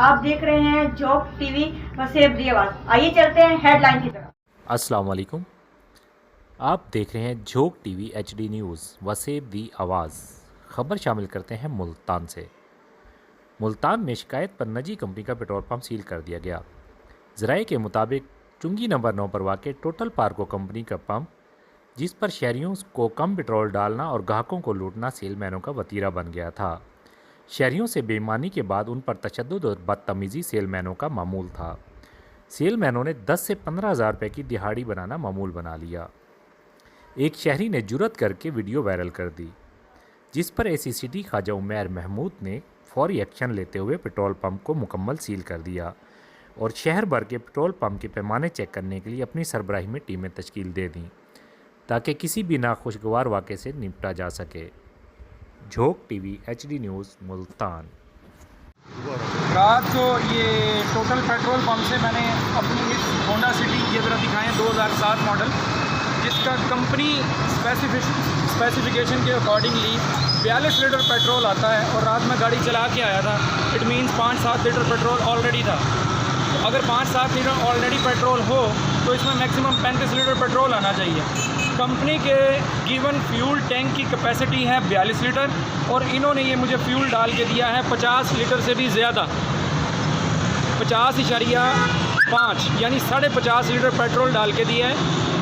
आप देख रहे हैं जोक टीवी वसेब दी आवाज़। आइए चलते हैं हेडलाइन की तरफ। अस्सलाम वालेकुम। आप देख रहे हैं joke TV HD news Waseb दी आवाज़। खबर शामिल करते हैं मुल्तान से। मुल्तान में शिकायत पर निजी कंपनी का पेट्रोल पंप सील कर दिया गया। ज़राए के मुताबिक चुंगी नंबर 9 पर वाक़ टोटल पार्को कंपनी का पंप, जिस पर शहरियों को कम पेट्रोल डालना और ग्राहकों को लूटना सेलमैनों का वतीरा बन गया था। शहरियों से बेईमानी के बाद उन पर तशद्दुद और बदतमीज़ी सेलमैनों का मामूल था। सेलमैनों ने 10 से 15,000 रुपये की दिहाड़ी बनाना मामूल बना लिया। एक शहरी ने जुर्रत करके वीडियो वायरल कर दी, जिस पर ACCT ख्वाजा उमैर महमूद ने फौरी एक्शन लेते हुए पेट्रोल पंप को मुकम्मल सील कर दिया और शहर भर के पेट्रोल पंप के पैमाने चेक करने के लिए अपनी सरबराही में टीमें तश्कील दे दीं, ताकि किसी भी नाखुशगवार वाक़े से निपटा जा सके। Joke TV HD news Multan. रात को ये टोटल पेट्रोल पंप से मैंने अपनी इस होंडा सिटी ये ज़रा दिखाएँ 2007 मॉडल, जिसका कंपनी स्पेसिफिकेशन के अकॉर्डिंगली 42 लीटर पेट्रोल आता है और रात में गाड़ी चला के आया था। It means 5-7 litre petrol already था। तो अगर 5-7 लीटर ऑलरेडी पेट्रोल हो तो इसमें मैक्सिमम 35 लीटर पेट्रोल आना चाहिए। कंपनी के गिवन फ्यूल टैंक की कैपेसिटी है 42 लीटर और इन्होंने ये मुझे फ्यूल डाल के दिया है 50 लीटर से भी ज़्यादा, 50.5 यानी 50.5 लीटर पेट्रोल डाल के दिया है।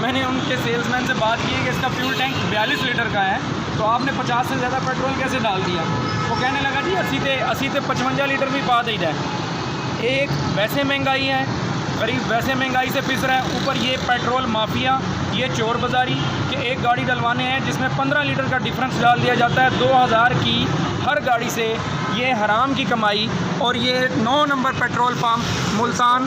मैंने उनके सेल्समैन से बात की है कि इसका फ्यूल टैंक 42 लीटर का है, तो आपने 50 से ज़्यादा पेट्रोल कैसे डाल दिया? वो कहने लगा जी 80 से 55 लीटर भी पा दी जाए। एक वैसे महंगाई है, करीब वैसे महंगाई से पिस रहा है, ऊपर ये पेट्रोल माफिया, ये चोर बाज़ारी कि एक गाड़ी डलवाने हैं जिसमें 15 लीटर का डिफरेंस डाल दिया जाता है 2000 की हर गाड़ी से। ये हराम की कमाई। और ये 9 number petrol pump Multan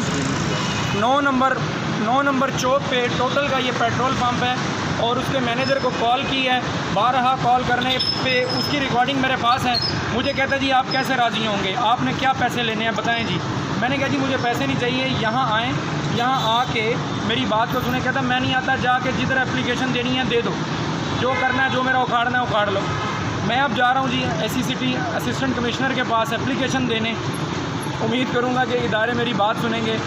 9 number चौक पे टोटल का ये पेट्रोल पंप है और उसके मैनेजर को कॉल की है। 12 कॉल करने पे उसकी रिकॉर्डिंग मेरे पास है। मुझे कहता जी आप कैसे राज़ी होंगे, आपने क्या पैसे लेने हैं बताएं जी। मैंने कहा जी मुझे पैसे नहीं चाहिए, यहाँ आएँ, यहाँ आके मेरी बात को सुने। कहता मैं नहीं आता, जाके जिधर एप्लीकेशन देनी है दे दो, जो करना है, जो मेरा उखाड़ना है उखाड़ लो। मैं अब जा रहा हूँ जी ACCT असिस्टेंट कमिश्नर के पास एप्लीकेशन देने। उम्मीद करूँगा कि इदारे मेरी बात सुनेंगे।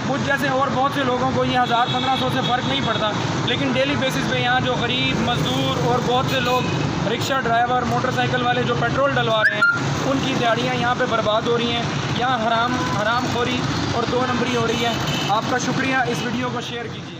मुझ जैसे और बहुत से लोगों को ये 1000-1500 से फ़र्क नहीं पड़ता, लेकिन डेली बेसिस पे यहाँ जो गरीब मज़दूर और बहुत से लोग रिक्शा ड्राइवर, मोटरसाइकिल वाले जो पेट्रोल डलवा रहे हैं, उनकी दिहाड़ियाँ यहाँ पे बर्बाद हो रही हैं। यहाँ हराम खोरी और 2 नंबरी हो रही है। आपका शुक्रिया, इस वीडियो को शेयर कीजिए।